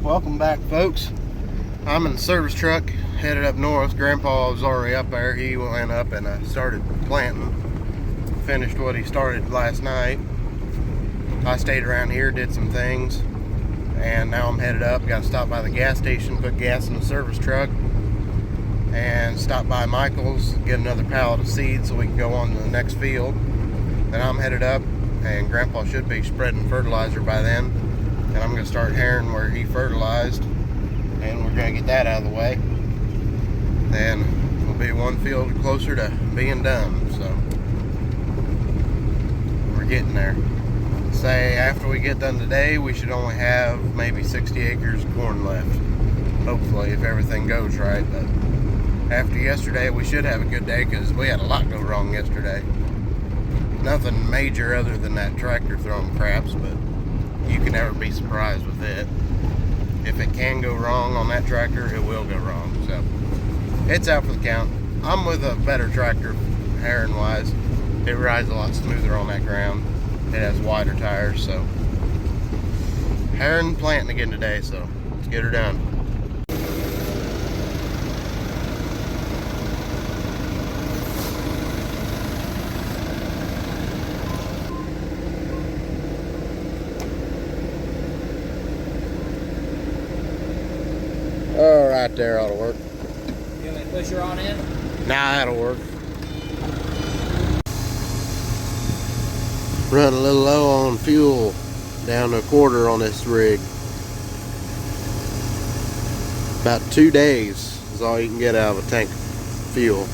Welcome back, folks. I'm in the service truck headed up north. Grandpa was already up there. He went up and started planting, finished what he started last night. I stayed around here, did some things, and now I'm headed up. Got to stop by the gas station, put gas in the service truck, and stop by Michael's, get another pallet of seed so we can go on to the next field. Then I'm headed up, and Grandpa should be spreading fertilizer by then, and I'm going to start herring where he fertilized, and we're going to get that out of the way. Then we'll be one field closer to being done, so we're getting there. Say after we get done today, we should only have maybe 60 acres of corn left, hopefully, if everything goes right. But after yesterday, we should have a good day because we had a lot go wrong yesterday. Nothing major other than that tractor throwing craps, but you can never be surprised with it. If it can go wrong on that tractor, it will go wrong. So it's out for the count. I'm with a better tractor, herring wise. It rides a lot smoother on that ground. It has wider tires, so herring planting again today, so let's get her done. Oh, right there ought to work. You want me to push her on in? Nah, that'll work. Run a little low on fuel, down to a quarter on this rig. About 2 days is all you can get out of a tank of fuel.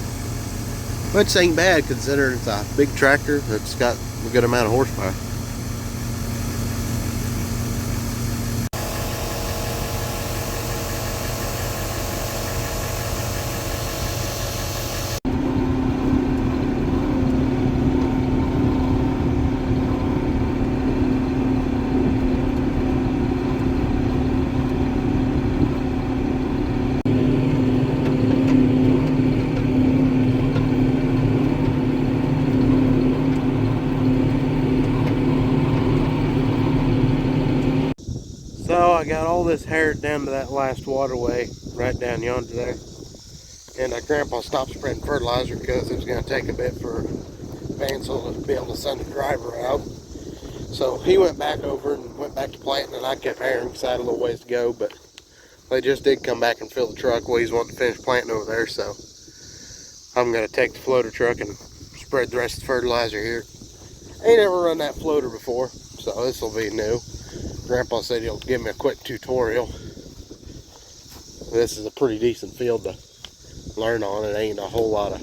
Which ain't bad considering it's a big tractor that's got a good amount of horsepower. So I got all this herred down to that last waterway right down yonder there, and Grandpa stopped spreading fertilizer because it was going to take a bit for Vansel to be able to send the driver out. So he went back over and went back to planting, and I kept herring because I had a little ways to go, but they just did come back and fill the truck while he's wanting to finish planting over there. So I'm going to take the floater truck and spread the rest of the fertilizer here. Ain't ever run that floater before, so this will be new. Grandpa said he'll give me a quick tutorial. This is a pretty decent field to learn on. It ain't a whole lot of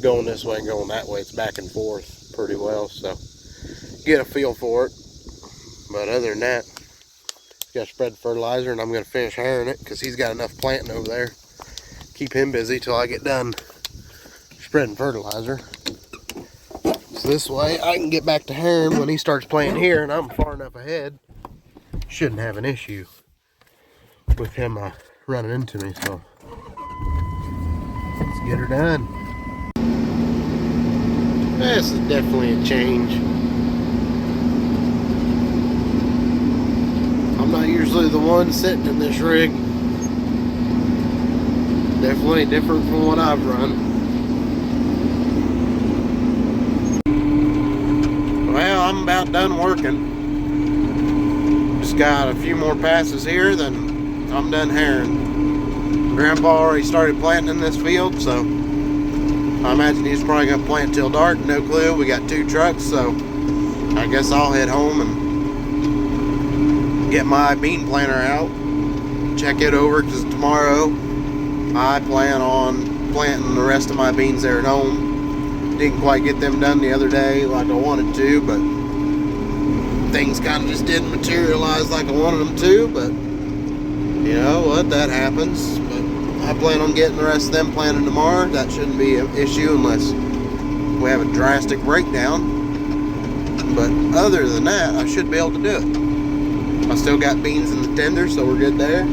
going this way and going that way. It's back and forth pretty well, so get a feel for it. But other than that, he's got to spread the fertilizer, and I'm going to finish herring it because he's got enough planting over there. Keep him busy till I get done spreading fertilizer. So this way I can get back to herring when he starts planting here, and I'm far enough ahead. Shouldn't have an issue with him running into me, so let's get her done. This is definitely a change. I'm not usually the one sitting in this rig. Definitely different from what I've run. Well, I'm about done working. Just got a few more passes here, then I'm done herring. Grandpa already started planting in this field, so I imagine he's probably going to plant till dark. No clue. We got 2 trucks, so I guess I'll head home and get my bean planter out, check it over, because tomorrow I plan on planting the rest of my beans there at home. Didn't quite get them done the other day like I wanted to, but things kind of just didn't materialize like I wanted them to. But you know what, that happens. But I plan on getting the rest of them planted tomorrow. That shouldn't be an issue unless we have a drastic breakdown. But other than that, I should be able to do it. I still got beans in the tender, so we're good there.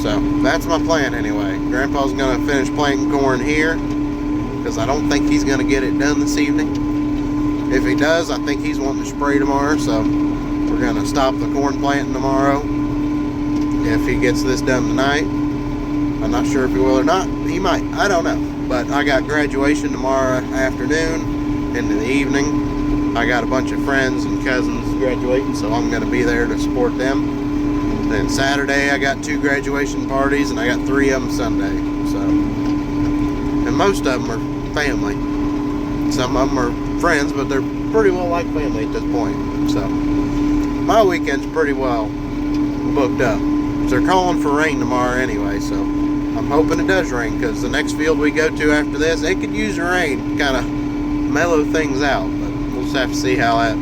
So that's my plan anyway. Grandpa's gonna finish planting corn here because I don't think he's gonna get it done this evening. If he does, I think he's wanting to spray tomorrow, so we're gonna stop the corn planting tomorrow if he gets this done tonight. I'm not sure if he will or not. He might. I don't know. But I got graduation tomorrow afternoon into the evening. I got a bunch of friends and cousins graduating, so I'm going to be there to support them. Then Saturday I got 2 graduation parties, and I got 3 of them Sunday. So, and most of them are family. Some of them are friends, but they're pretty well like family at this point. So my weekend's pretty well booked up. They're calling for rain tomorrow anyway, so I'm hoping it does rain, because the next field we go to after this, it could use the rain to kind of mellow things out. But we'll just have to see how that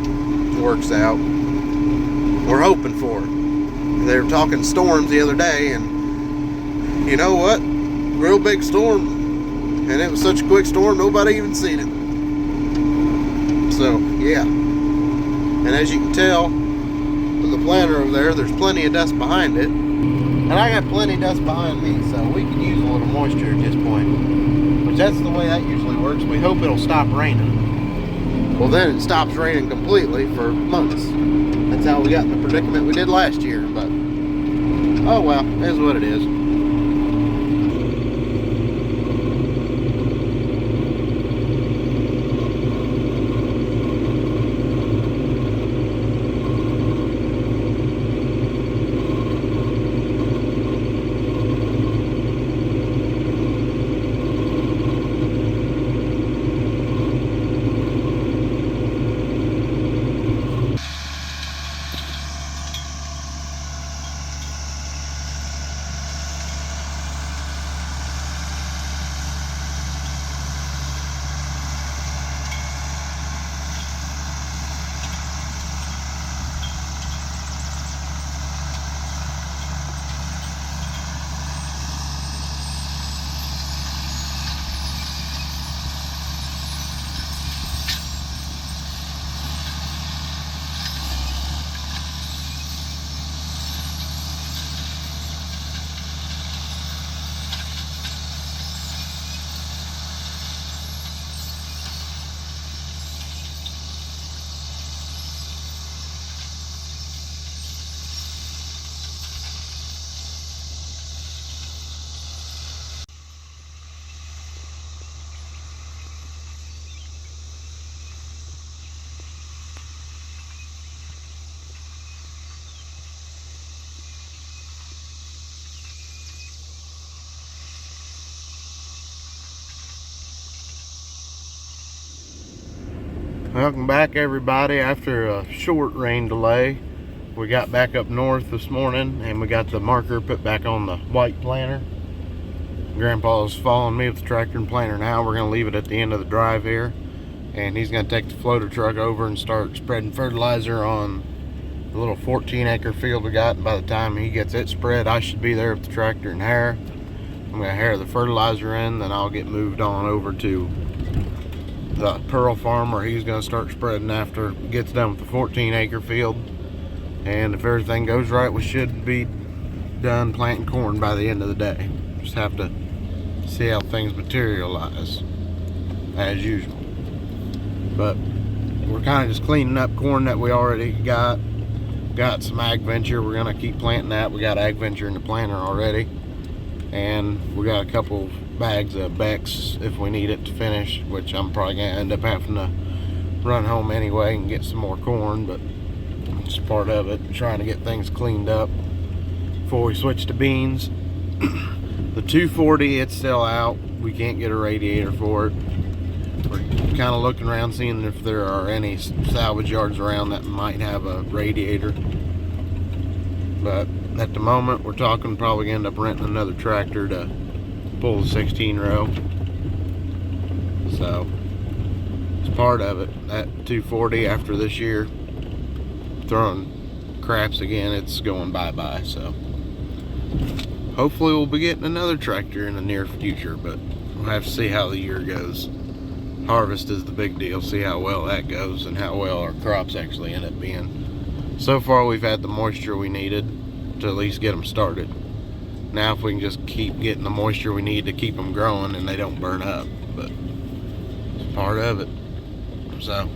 works out. We're hoping for it. They were talking storms the other day, and you know what? Real big storm. And it was such a quick storm, nobody even seen it. So, yeah. And as you can tell from the planter over there, there's plenty of dust behind it. And I got plenty of dust behind me, so we can use a little moisture at this point. But that's the way that usually works. We hope it'll stop raining. Well, then it stops raining completely for months. That's how we got in the predicament we did last year. But, oh well, it is what it is. Welcome back, everybody. After a short rain delay, we got back up north this morning, and we got the marker put back on the white planter. Grandpa's following me with the tractor and planter now. We're going to leave it at the end of the drive here, and he's going to take the floater truck over and start spreading fertilizer on the little 14-acre field we got. And by the time he gets it spread, I should be there with the tractor and harrow. I'm going to harrow the fertilizer in, then I'll get moved on over to the Pearl farm, where he's going to start spreading after he gets done with the 14-acre field. And if everything goes right, we should be done planting corn by the end of the day. Just have to see how things materialize as usual. But we're kind of just cleaning up corn that we already got some Ag Venture. We're going to keep planting that. We got Ag Venture in the planter already, and we got a couple bags of Bex if we need it to finish, which I'm probably going to end up having to run home anyway and get some more corn, but it's part of it, trying to get things cleaned up before we switch to beans. The 240, it's still out. We can't get a radiator for it. We're kind of looking around, seeing if there are any salvage yards around that might have a radiator, but at the moment we're talking probably gonna end up renting another tractor to pull the 16 row. So it's part of it. That 240, after this year throwing craps again, it's going bye-bye. So hopefully we'll be getting another tractor in the near future, but we'll have to see how the year goes. Harvest is the big deal. See how well that goes and how well our crops actually end up being. So far we've had the moisture we needed to at least get them started. Now if we can just keep getting the moisture we need to keep them growing and they don't burn up, but it's part of it. So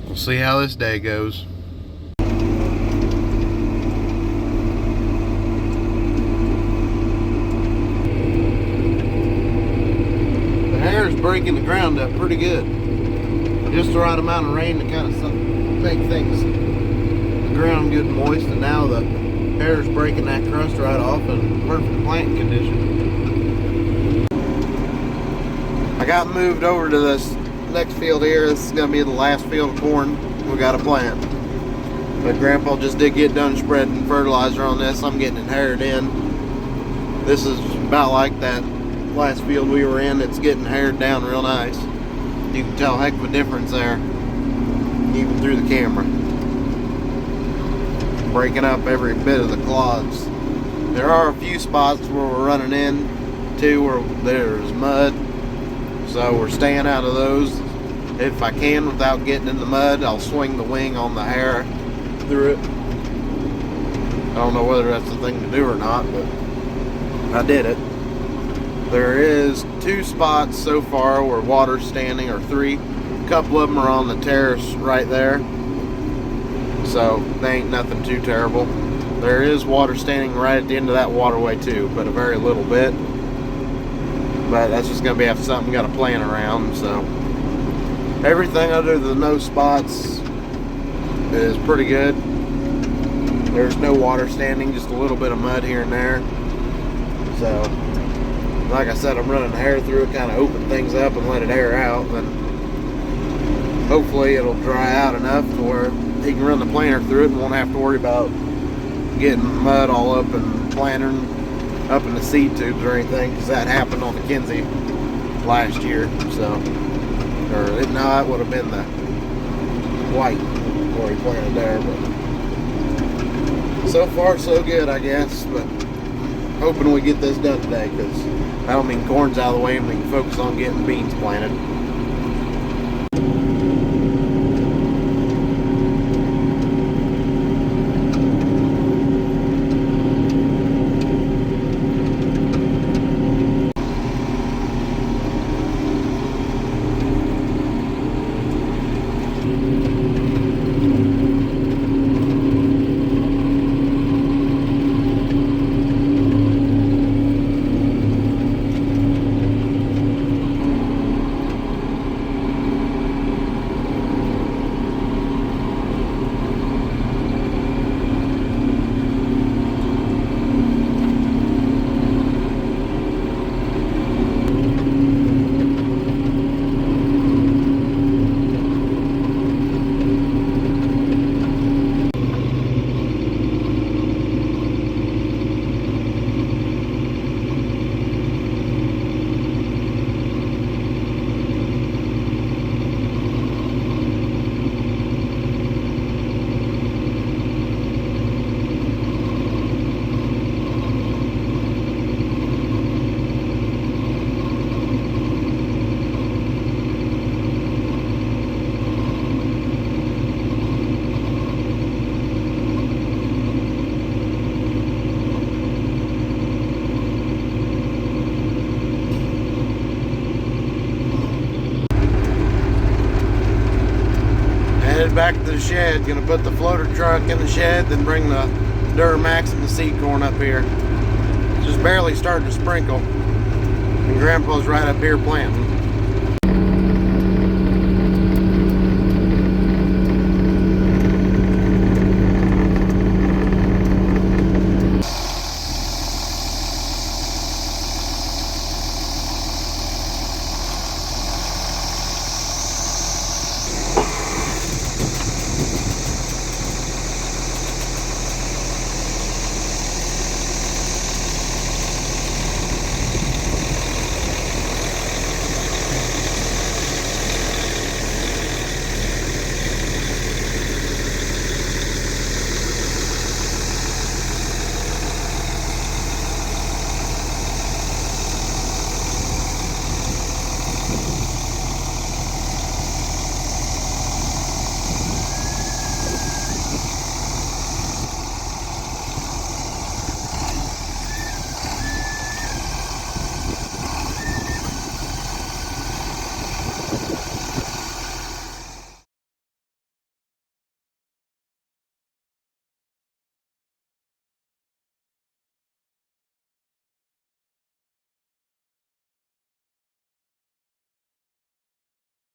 we'll see how this day goes. breaking the ground up pretty good. Just the right amount of rain to kind of make things, the ground good and moist, and now the air is breaking that crust right off in perfect plant condition. I got moved over to this next field here. This is going to be the last field of corn we got to plant. But Grandpa just did get done spreading fertilizer on this. I'm getting it haired in. This is about like that last field we were in. It's getting haired down real nice. You can tell a heck of a difference there, even through the camera. Breaking up every bit of the clods. There are a few spots where we're running into where there's mud, so we're staying out of those. If I can, without getting in the mud, I'll swing the wing on the hair through it. I don't know whether that's the thing to do or not, but I did it. There is 2 spots so far where water's standing, or 3. A couple of them are on the terrace right there, so they ain't nothing too terrible. There is water standing right at the end of that waterway too, but a very little bit. But that's just going to be something got to plan around. So everything other than those spots is pretty good. There's no water standing, just a little bit of mud here and there. So like I said, I'm running the hair through it, kind of open things up and let it air out. Then hopefully it'll dry out enough to where he can run the planter through it and won't have to worry about getting mud all up and plantering up in the seed tubes or anything, because that happened on the Kinsey last year. So, or no, that would have been the white where he planted there. But so far so good, I guess. But hoping we get this done today, because that'll mean corn's out of the way and we can focus on getting beans planted. Back to the shed, gonna put the floater truck in the shed, then bring the Duramax and the seed corn up here. Just barely starting to sprinkle, and Grandpa's right up here planting.